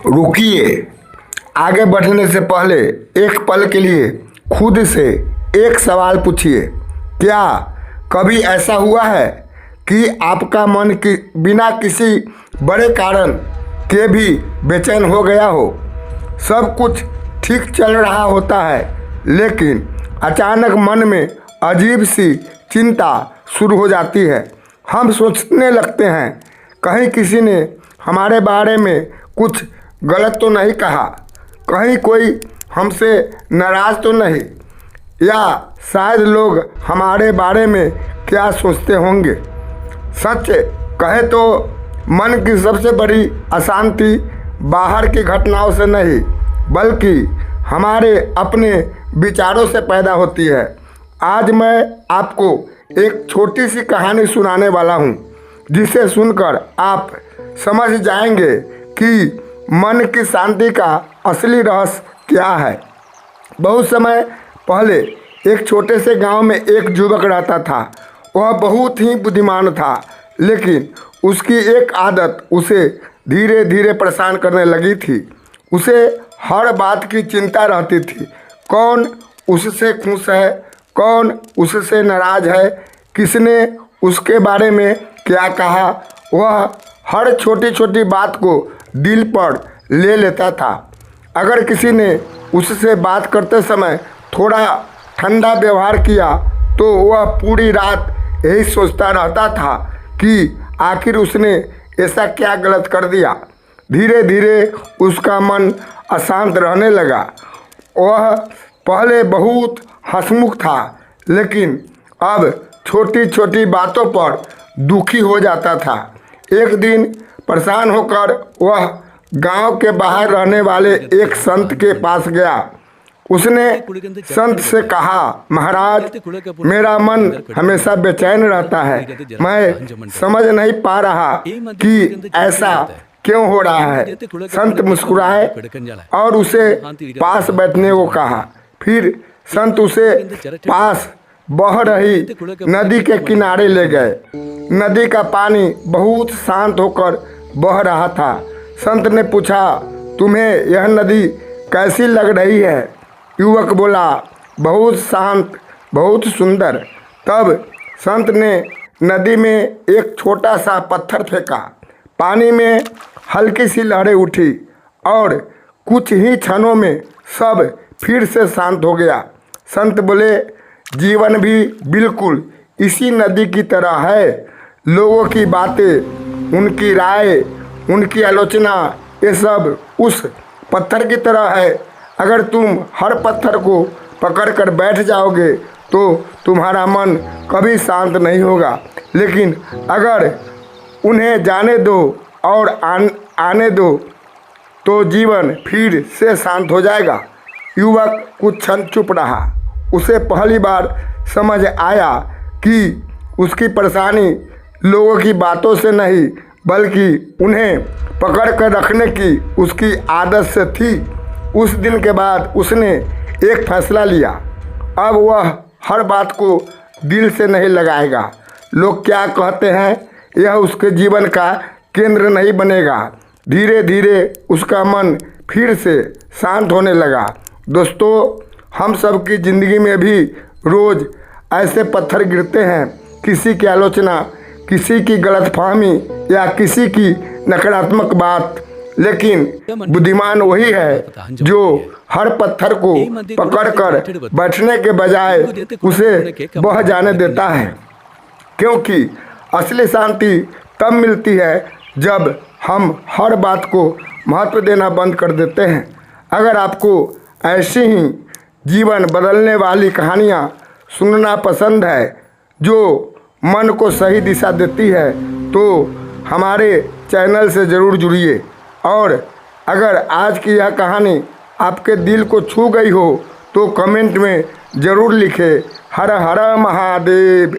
रुकिए। आगे बढ़ने से पहले एक पल के लिए खुद से एक सवाल पूछिए। क्या कभी ऐसा हुआ है कि आपका मन की बिना किसी बड़े कारण के भी बेचैन हो गया हो? सब कुछ ठीक चल रहा होता है, लेकिन अचानक मन में अजीब सी चिंता शुरू हो जाती है। हम सोचने लगते हैं, कहीं किसी ने हमारे बारे में कुछ गलत तो नहीं कहा, कहीं कोई हमसे नाराज़ तो नहीं, या शायद लोग हमारे बारे में क्या सोचते होंगे। सच कहे तो मन की सबसे बड़ी अशांति बाहर की घटनाओं से नहीं, बल्कि हमारे अपने विचारों से पैदा होती है। आज मैं आपको एक छोटी सी कहानी सुनाने वाला हूँ, जिसे सुनकर आप समझ जाएंगे कि मन की शांति का असली रहस्य क्या है। बहुत समय पहले एक छोटे से गांव में एक युवक रहता था। वह बहुत ही बुद्धिमान था, लेकिन उसकी एक आदत उसे धीरे धीरे परेशान करने लगी थी। उसे हर बात की चिंता रहती थी। कौन उससे खुश है, कौन उससे नाराज है, किसने उसके बारे में क्या कहा। वह हर छोटी छोटी बात को दिल पर ले लेता था। अगर किसी ने उससे बात करते समय थोड़ा ठंडा व्यवहार किया, तो वह पूरी रात यही सोचता रहता था कि आखिर उसने ऐसा क्या गलत कर दिया। धीरे धीरे उसका मन अशांत रहने लगा। वह पहले बहुत हंसमुख था, लेकिन अब छोटी छोटी बातों पर दुखी हो जाता था। एक दिन परेशान होकर वह गांव के बाहर रहने वाले एक संत के पास गया। उसने संत से कहा, महाराज, मेरा मन हमेशा बेचैन रहता है। मैं समझ नहीं पा रहा कि ऐसा क्यों हो रहा है। संत मुस्कुराए और उसे पास बैठने को कहा। फिर संत उसे पास बह रही नदी के किनारे ले गए। नदी का पानी बहुत शांत होकर बह रहा था। संत ने पूछा, तुम्हें यह नदी कैसी लग रही है? युवक बोला, बहुत शांत, बहुत सुंदर। तब संत ने नदी में एक छोटा सा पत्थर फेंका। पानी में हल्की सी लहरें उठी और कुछ ही क्षणों में सब फिर से शांत हो गया। संत बोले, जीवन भी बिल्कुल इसी नदी की तरह है। लोगों की बातें, उनकी राय, उनकी आलोचना, ये सब उस पत्थर की तरह है। अगर तुम हर पत्थर को पकड़कर बैठ जाओगे तो तुम्हारा मन कभी शांत नहीं होगा, लेकिन अगर उन्हें जाने दो और आने दो तो जीवन फिर से शांत हो जाएगा। युवक कुछ क्षण चुप रहा। उसे पहली बार समझ आया कि उसकी परेशानी लोगों की बातों से नहीं, बल्कि उन्हें पकड़ कर रखने की उसकी आदत से थी। उस दिन के बाद उसने एक फैसला लिया। अब वह हर बात को दिल से नहीं लगाएगा। लोग क्या कहते हैं, यह उसके जीवन का केंद्र नहीं बनेगा। धीरे धीरे उसका मन फिर से शांत होने लगा। दोस्तों, हम सब की ज़िंदगी में भी रोज़ ऐसे पत्थर गिरते हैं। किसी की आलोचना, किसी की गलतफहमी या किसी की नकारात्मक बात, लेकिन बुद्धिमान वही है जो हर पत्थर को पकड़कर बैठने के बजाय उसे बह जाने देता है। क्योंकि असली शांति तब मिलती है जब हम हर बात को महत्व देना बंद कर देते हैं। अगर आपको ऐसी ही जीवन बदलने वाली कहानियाँ सुनना पसंद है, जो मन को सही दिशा देती है, तो हमारे चैनल से ज़रूर जुड़िए। और अगर आज की यह कहानी आपके दिल को छू गई हो तो कमेंट में ज़रूर लिखें। हर हर महादेव।